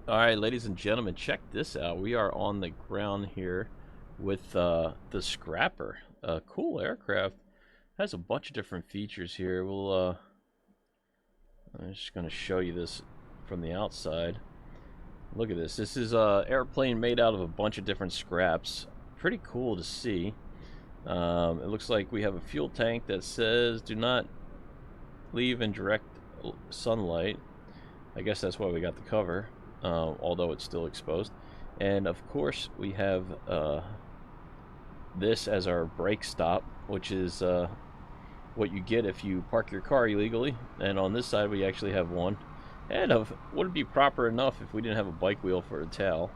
Alright, ladies and gentlemen, check this out. We are on the ground here with the Scrapper. A cool aircraft. Has a bunch of different features here. I'm just going to show you this from the outside. Look at this. This is an airplane made out of a bunch of different scraps. Pretty cool to see. It looks like we have a fuel tank that says do not leave in direct sunlight. I guess that's why we got the cover. Although it's still exposed. And of course we have this as our brake stop, which is what you get if you park your car illegally. And on this side we actually have one. And would it be proper enough if we didn't have a bike wheel for a tail.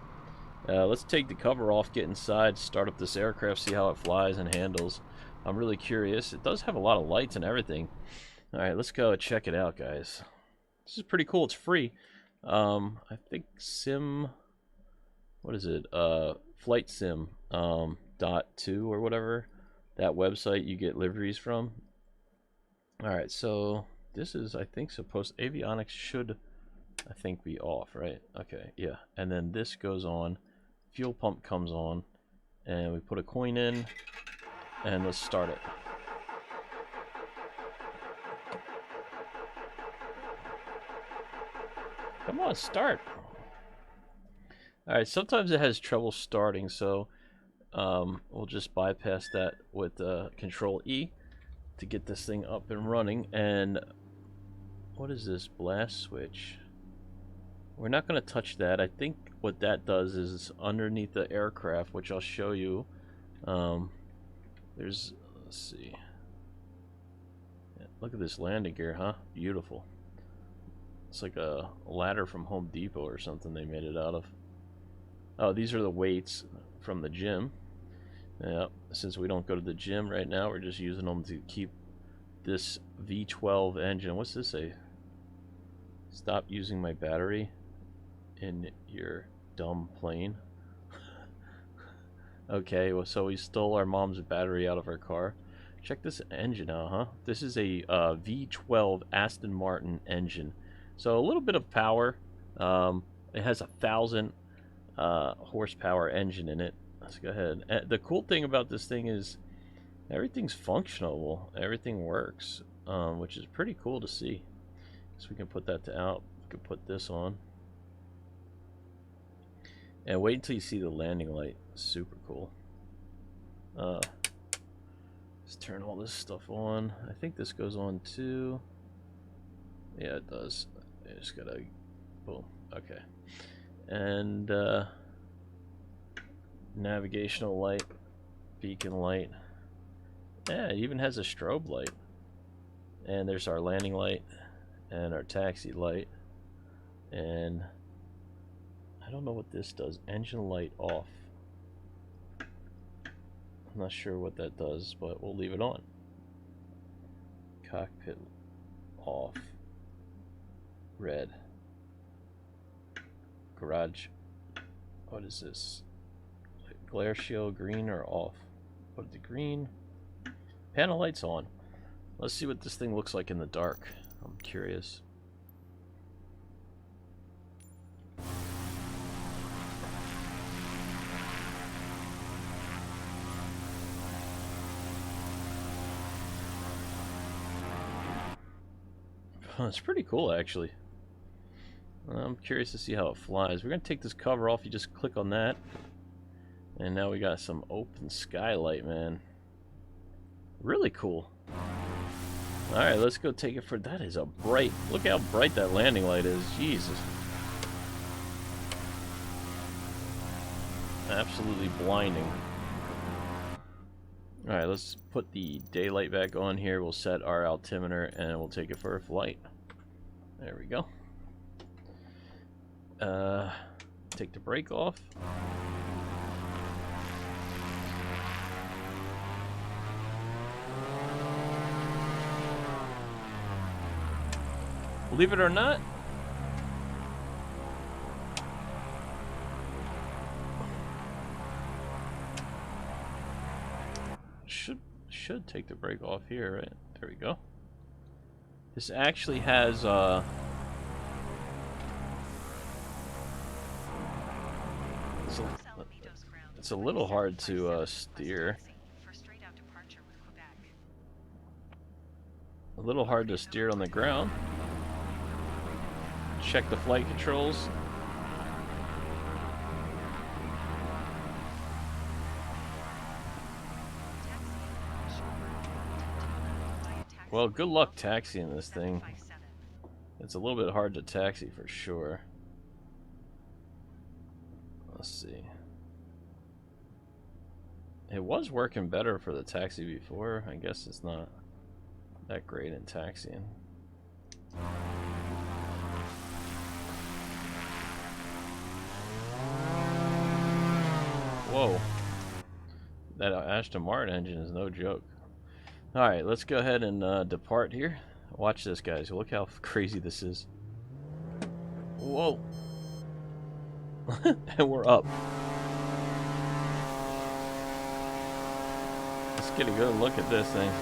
Let's take the cover off, get inside, start up this aircraft, see how it flies and handles. I'm really curious. It does have a lot of lights and everything. Alright, let's go check it out, guys. This is pretty cool. It's free. I think what is it? Flight Sim .2 or whatever. That website you get liveries from. Alright, so this is, I think, avionics should, I think, be off, right? Okay, yeah. And then this goes on, fuel pump comes on, and we put a coin in, and let's start it. Come on, start. Alright, sometimes it has trouble starting, so we'll just bypass that with Control E to get this thing up and running. And what is this blast switch? We're not going to touch that. I think what that does is underneath the aircraft, which I'll show you. Let's see. Yeah, look at this landing gear, huh? Beautiful. It's like a ladder from Home Depot or something they made it out of. Oh, these are the weights from the gym. Yeah, since we don't go to the gym right now, we're just using them to keep this V12 engine. What's this say? Stop using my battery in your dumb plane. Okay, well, so we stole our mom's battery out of our car. Check this engine out, huh? This is a V12 Aston Martin engine. So a little bit of power. It has 1,000 horsepower engine in it. Let's go ahead. The cool thing about this thing is everything's functional. Everything works, which is pretty cool to see. So we can put that out. We can put this on. And wait until you see the landing light. Super cool. Let's turn all this stuff on. I think this goes on too. Yeah, it does. I just gotta, boom, okay. And navigational light, beacon light. Yeah, it even has a strobe light. And there's our landing light and our taxi light. And I don't know what this does. Engine light off. I'm not sure what that does, but we'll leave it on. Cockpit off. Red. Garage. What is this? Glare shield green or off? Put the green. Panel lights on. Let's see what this thing looks like in the dark. I'm curious. It's pretty cool, actually. I'm curious to see how it flies. We're going to take this cover off. You just click on that. And now we got some open skylight, man. Really cool. Alright, let's go take it for... That is a bright... Look how bright that landing light is. Jesus. Absolutely blinding. Alright, let's put the daylight back on here. We'll set our altimeter and we'll take it for a flight. There we go. Take the brake off. Believe it or not, should take the brake off here, right? There we go. This actually has It's a little hard to steer. A little hard to steer on the ground. Check the flight controls. Well, good luck taxiing this thing. It's a little bit hard to taxi for sure. Let's see. It was working better for the taxi before. I guess it's not that great in taxiing. Whoa. That Aston Martin engine is no joke. Alright, let's go ahead and depart here. Watch this, guys. Look how crazy this is. Whoa. And we're up. Let's get a good look at this thing.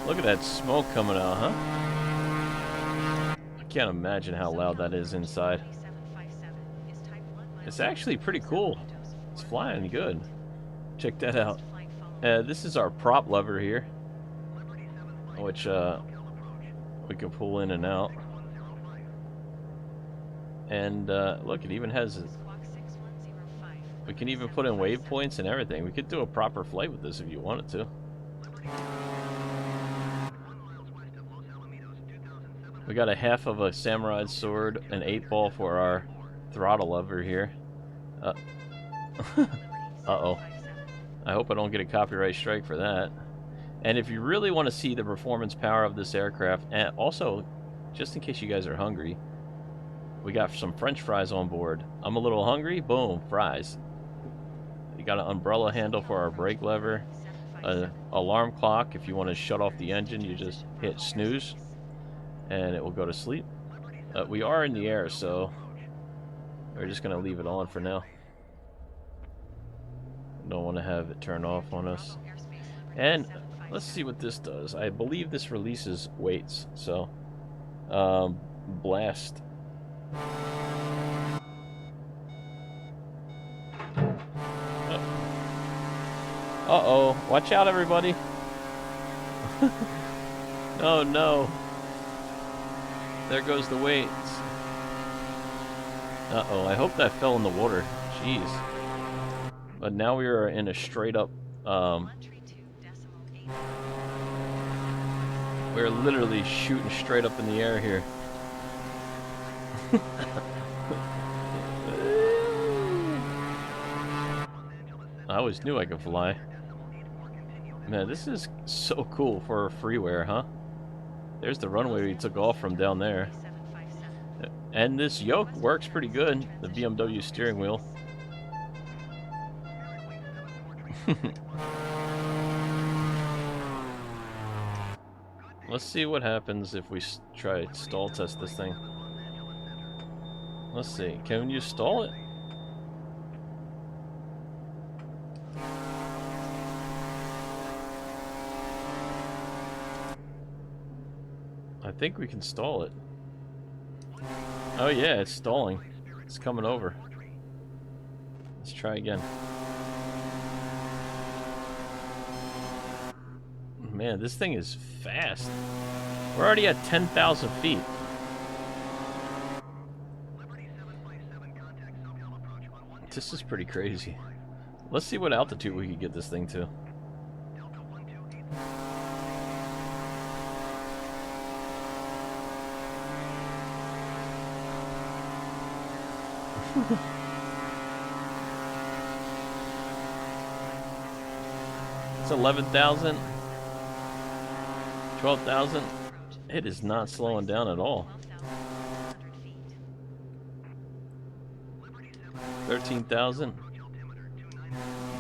Look at that smoke coming out, huh? I can't imagine how loud that is inside. It's actually pretty cool. It's flying good. Check that out. This is our prop lever here, which we can pull in and out. And look, it even has... We can even put in waypoints and everything. We could do a proper flight with this if you wanted to. We got a half of a samurai sword, an 8-ball for our throttle lever here. Uh-oh. I hope I don't get a copyright strike for that. And if you really want to see the performance power of this aircraft, and also, just in case you guys are hungry, we got some French fries on board. I'm a little hungry, boom, fries. You got an umbrella handle for our brake lever, an alarm clock. If you want to shut off the engine, you just hit snooze, and it will go to sleep. We are in the air, so we're just going to leave it on for now. Don't want to have it turn off on us. And let's see what this does. I believe this releases weights, so blast. Uh-oh. Watch out, everybody. Oh, no. There goes the weights. Uh-oh. I hope that fell in the water. Jeez. But now we are in a straight up... we're literally shooting straight up in the air here. I always knew I could fly. Man, this is so cool for freeware, huh? There's the runway we took off from down there. And this yoke works pretty good, the BMW steering wheel. Let's see what happens if we try to stall test this thing. Let's see, can you stall it? I think we can stall it. Oh yeah, it's stalling. It's coming over. Let's try again. Man, this thing is fast. We're already at 10,000 feet. This is pretty crazy. Let's see what altitude we can get this thing to. It's 11,000. 12,000. It is not slowing down at all. 13,000.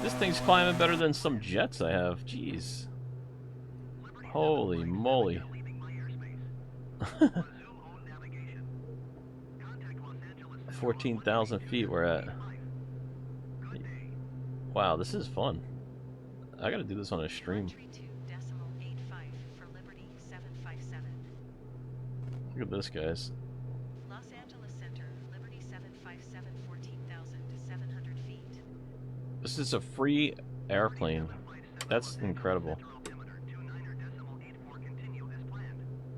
This thing's climbing better than some jets I have. Jeez. Holy moly. 14,000 feet we're at. Wow, this is fun. I gotta do this on a stream. Look at this, guys. Los Angeles Center, Liberty 757, 14,000 to 700 feet. This is a free airplane. That's incredible.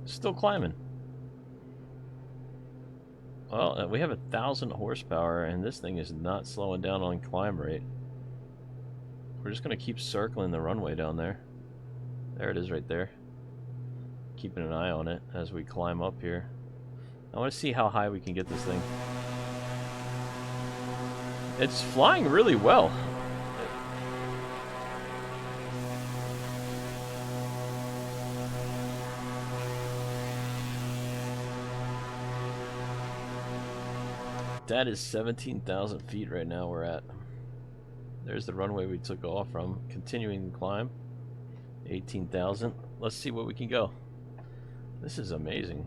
Still climbing. Well, we have 1,000 horsepower, and this thing is not slowing down on climb rate. We're just going to keep circling the runway down there. There it is right there. Keeping an eye on it as we climb up here. I want to see how high we can get this thing. It's flying really well. That is 17,000 feet right now we're at. There's the runway we took off from. Continuing to climb. 18,000. Let's see where we can go. This is amazing.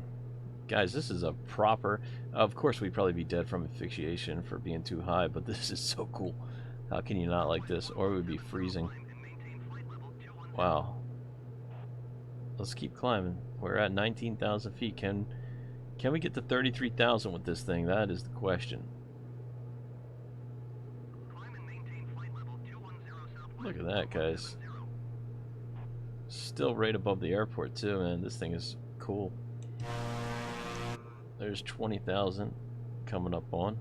Guys, this is a proper... Of course, we'd probably be dead from asphyxiation for being too high, but this is so cool. How can you not like this? Or we'd be freezing. Wow. Let's keep climbing. We're at 19,000 feet. Can we get to 33,000 with this thing? That is the question. Look at that, guys. Still right above the airport, too, man. This thing is cool. There's 20,000 coming up on.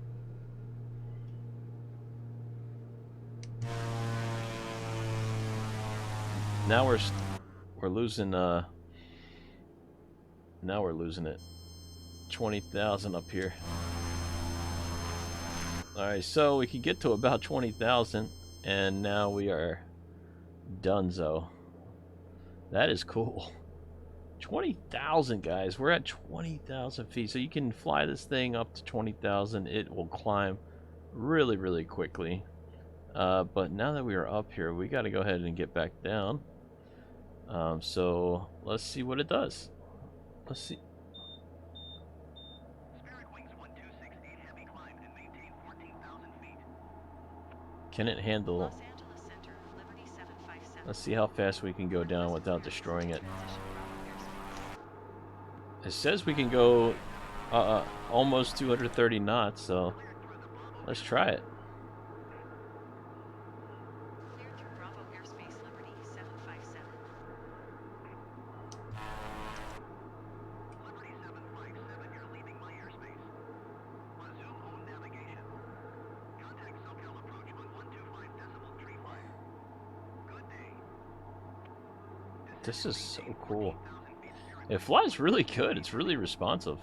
Now we're losing now we're losing it. 20,000 up here. Alright, so we can get to about 20,000 and now we are donezo. That is cool. 20,000, guys. We're at 20,000 feet. So you can fly this thing up to 20,000. It will climb really, really quickly. But now that we are up here, we got to go ahead and get back down. So let's see what it does. Let's see. Can it handle... Let's see how fast we can go down without destroying it. It says we can go almost 230 knots, so let's try it. This is so cool. It flies really good. It's really responsive.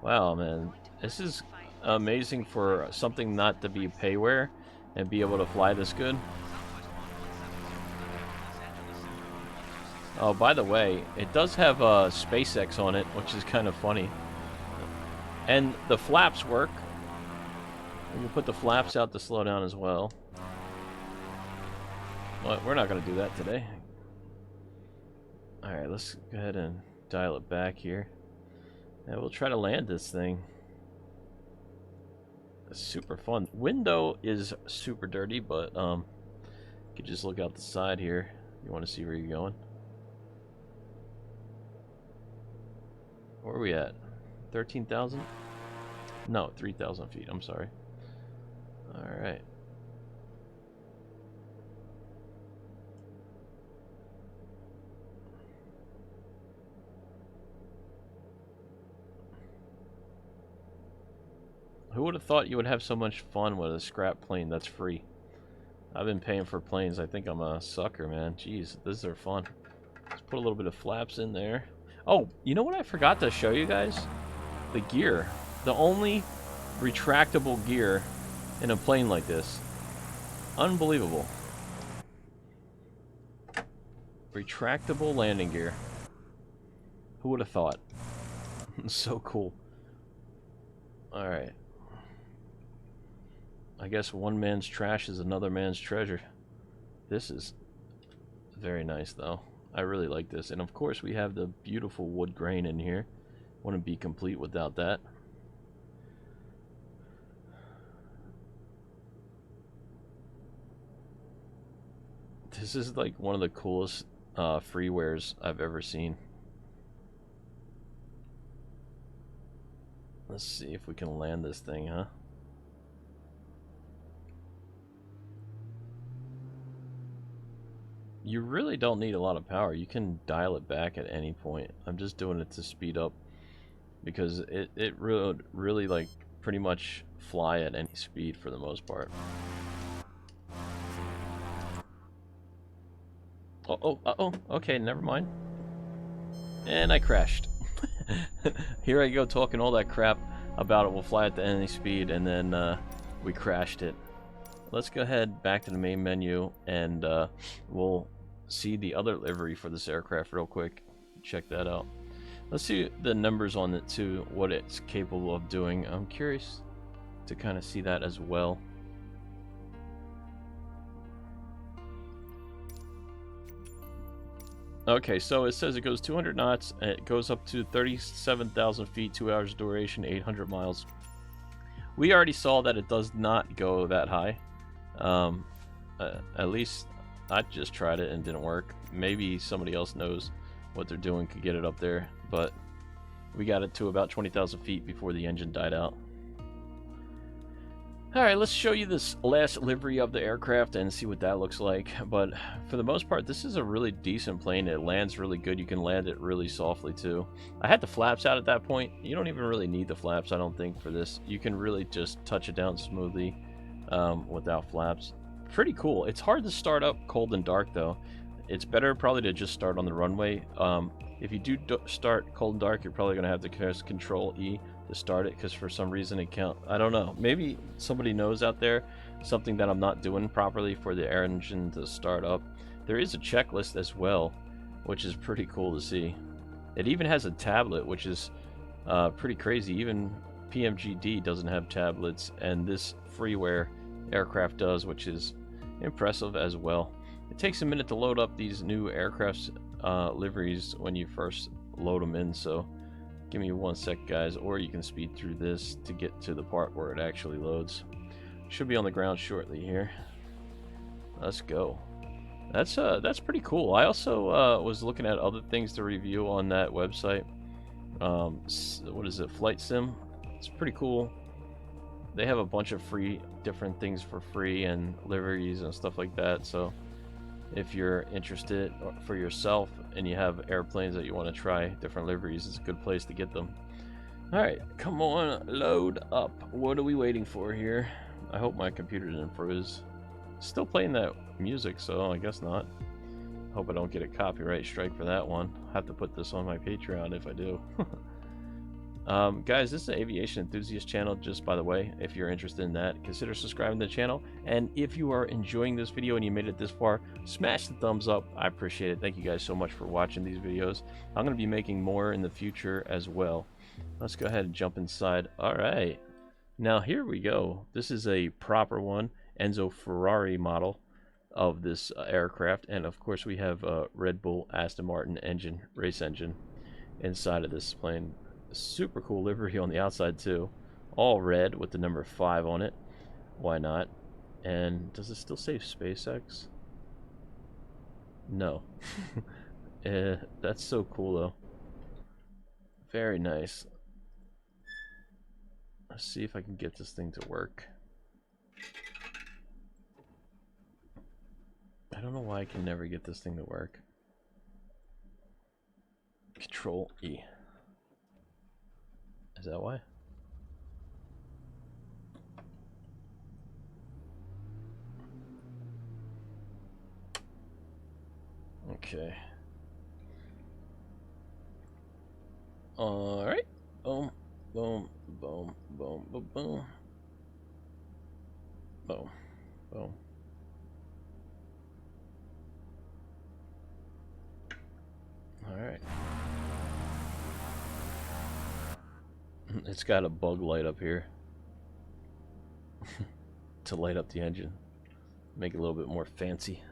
Wow, man. This is amazing for something not to be payware and be able to fly this good. Oh, by the way, it does have SpaceX on it, which is kind of funny. And the flaps work. We can put the flaps out to slow down as well. But we're not going to do that today. Alright, let's go ahead and dial it back here. And we'll try to land this thing. It's super fun. Window is super dirty, but you can just look out the side here. You want to see where you're going. Where are we at? 13,000? No, 3,000 feet. I'm sorry. Alright. Who would have thought you would have so much fun with a scrap plane that's free? I've been paying for planes. I think I'm a sucker, man. Jeez, these are fun. Let's put a little bit of flaps in there. Oh, you know what I forgot to show you guys? The gear. The only retractable gear in a plane like this. Unbelievable. Retractable landing gear. Who would have thought? So cool. Alright. I guess one man's trash is another man's treasure. This is very nice, though. I really like this. And of course, we have the beautiful wood grain in here. Wouldn't be complete without that. This is like one of the coolest freewares I've ever seen. Let's see if we can land this thing, huh? You really don't need a lot of power. You can dial it back at any point. I'm just doing it to speed up because it really like pretty much fly at any speed for the most part. Oh, okay, never mind. And I crashed. Here I go talking all that crap about it will fly at any speed, and then we crashed it. Let's go ahead back to the main menu, and we'll see the other livery for this aircraft real quick. Check that out. Let's see the numbers on it too, what it's capable of doing. I'm curious to kind of see that as well. Okay, so it says it goes 200 knots, and it goes up to 37,000 feet, 2 hours duration, 800 miles. We already saw that it does not go that high. At least I just tried it and didn't work. Maybe somebody else knows what they're doing, could get it up there, but we got it to about 20,000 feet before the engine died out. Alright, let's show you this last livery of the aircraft and see what that looks like. But for the most part, this is a really decent plane. It lands really good. You can land it really softly too. I had the flaps out at that point. You don't even really need the flaps, I don't think, for this. You can really just touch it down smoothly without flaps. Pretty cool. It's hard to start up cold and dark though. It's better probably to just start on the runway. If you do start cold and dark, you're probably going to have to press Control E to start it, because for some reason it can't. I don't know, maybe somebody knows out there something that I'm not doing properly for the air engine to start up. There is a checklist as well, which is pretty cool to see. It even has a tablet, which is pretty crazy. Even PMGD doesn't have tablets, and this freeware aircraft does, which is impressive as well. It takes a minute to load up these new aircraft's liveries when you first load them in, so give me 1 sec, guys, or you can speed through this to get to the part where it actually loads. Should be on the ground shortly here. Let's go. That's pretty cool. I also was looking at other things to review on that website. What is it? Flight Sim. It's pretty cool. They have a bunch of free different things for free and liveries and stuff like that. So if you're interested for yourself and you have airplanes that you want to try different liveries, it's a good place to get them. Alright, come on, load up. What are we waiting for here? I hope my computer didn't freeze. Still playing that music, so I guess not. Hope I don't get a copyright strike for that one. I'll have to put this on my Patreon if I do. Guys, this is an aviation enthusiast channel, just by the way. If you're interested in that, consider subscribing to the channel. And if you are enjoying this video and you made it this far, smash the thumbs up. I appreciate it. Thank you guys so much for watching these videos. I'm going to be making more in the future as well. Let's go ahead and jump inside. Alright, now here we go. This is a proper one, Enzo Ferrari model of this aircraft. And of course we have a Red Bull Aston Martin engine, race engine, inside of this plane. Super cool livery on the outside too, all red with the number 5 on it. Why not? And does it still say SpaceX? No. That's so cool though. Very nice. Let's see if I can get this thing to work. I don't know why I can never get this thing to work. Control E. Is that why? Okay. Alright. Boom, boom, boom, boom, boom, boom. Boom, boom. Alright. It's got a bug light up here to light up the engine, make it a little bit more fancy.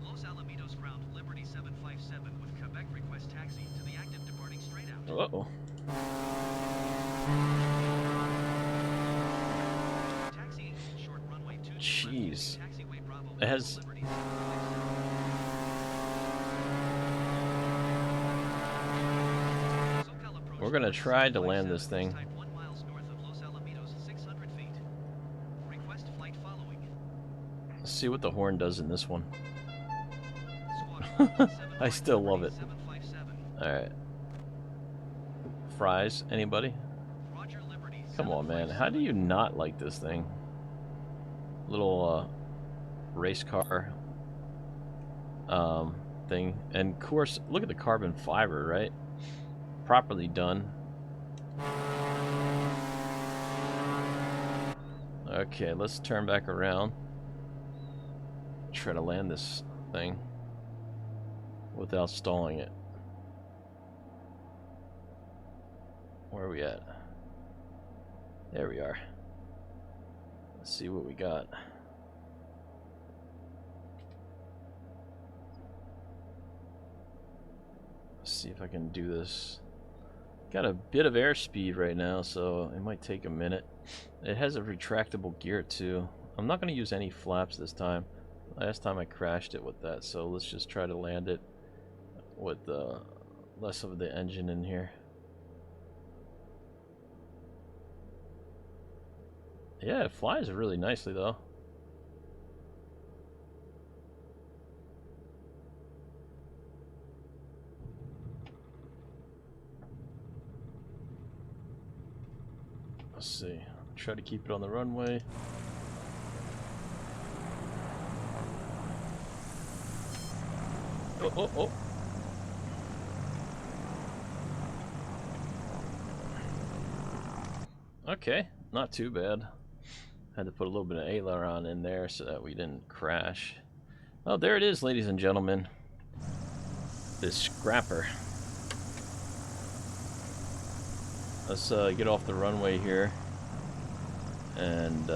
Los Alamitos ground Liberty 757 with Quebec request taxi to the active departing straight out. Uh-oh. Taxiing short runway 2. Jeez. Taxiway Bravo. It has... We're gonna try to land this thing. see what the horn does in this one. Squad I still love it. 757. Alright. Fries, anybody? Roger, Liberty Come on, man. 757. How do you not like this thing? Little race car thing. And of course, look at the carbon fiber, right? Properly done. Okay, let's turn back around. Try to land this thing without stalling it. Where are we at? There we are. Let's see what we got. Let's see if I can do this. Got a bit of airspeed right now, so it might take a minute. It has a retractable gear too. I'm not going to use any flaps this time. Last time I crashed it with that, so let's just try to land it with less of the engine in here. Yeah, it flies really nicely though. Let's see. Try to keep it on the runway. Oh, oh, oh. Okay, not too bad. Had to put a little bit of aileron in there so that we didn't crash. Oh, there it is, ladies and gentlemen. This scrapper. Let's get off the runway here and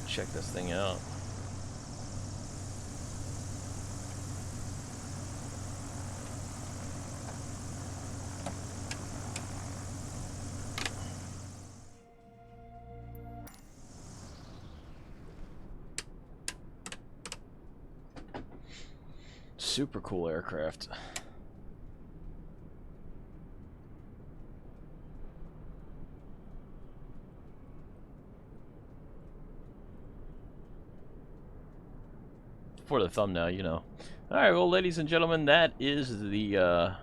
check this thing out. Super cool aircraft. For the thumbnail, you know. Alright, well, ladies and gentlemen, that is the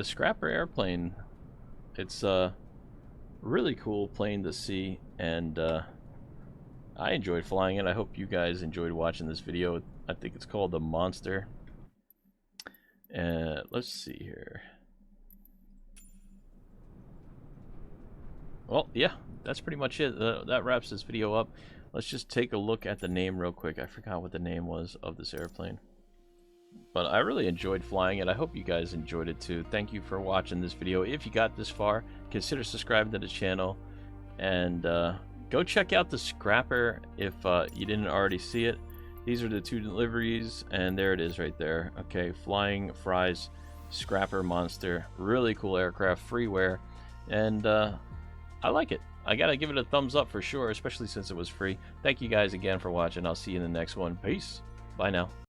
Scrapper airplane. It's a really cool plane to see, and I enjoyed flying it. I hope you guys enjoyed watching this video. I think it's called the Monster. And let's see here. Well, yeah, that's pretty much it. That wraps this video up. Let's just take a look at the name real quick. I forgot what the name was of this airplane. But I really enjoyed flying it. I hope you guys enjoyed it too. Thank you for watching this video. If you got this far, consider subscribing to the channel. And go check out the Scrapper if you didn't already see it. These are the two deliveries, and there it is right there. Okay, Flying Fries Scrapper Monster. Really cool aircraft, freeware. And I like it. I gotta give it a thumbs up for sure, especially since it was free. Thank you guys again for watching. I'll see you in the next one. Peace. Bye now.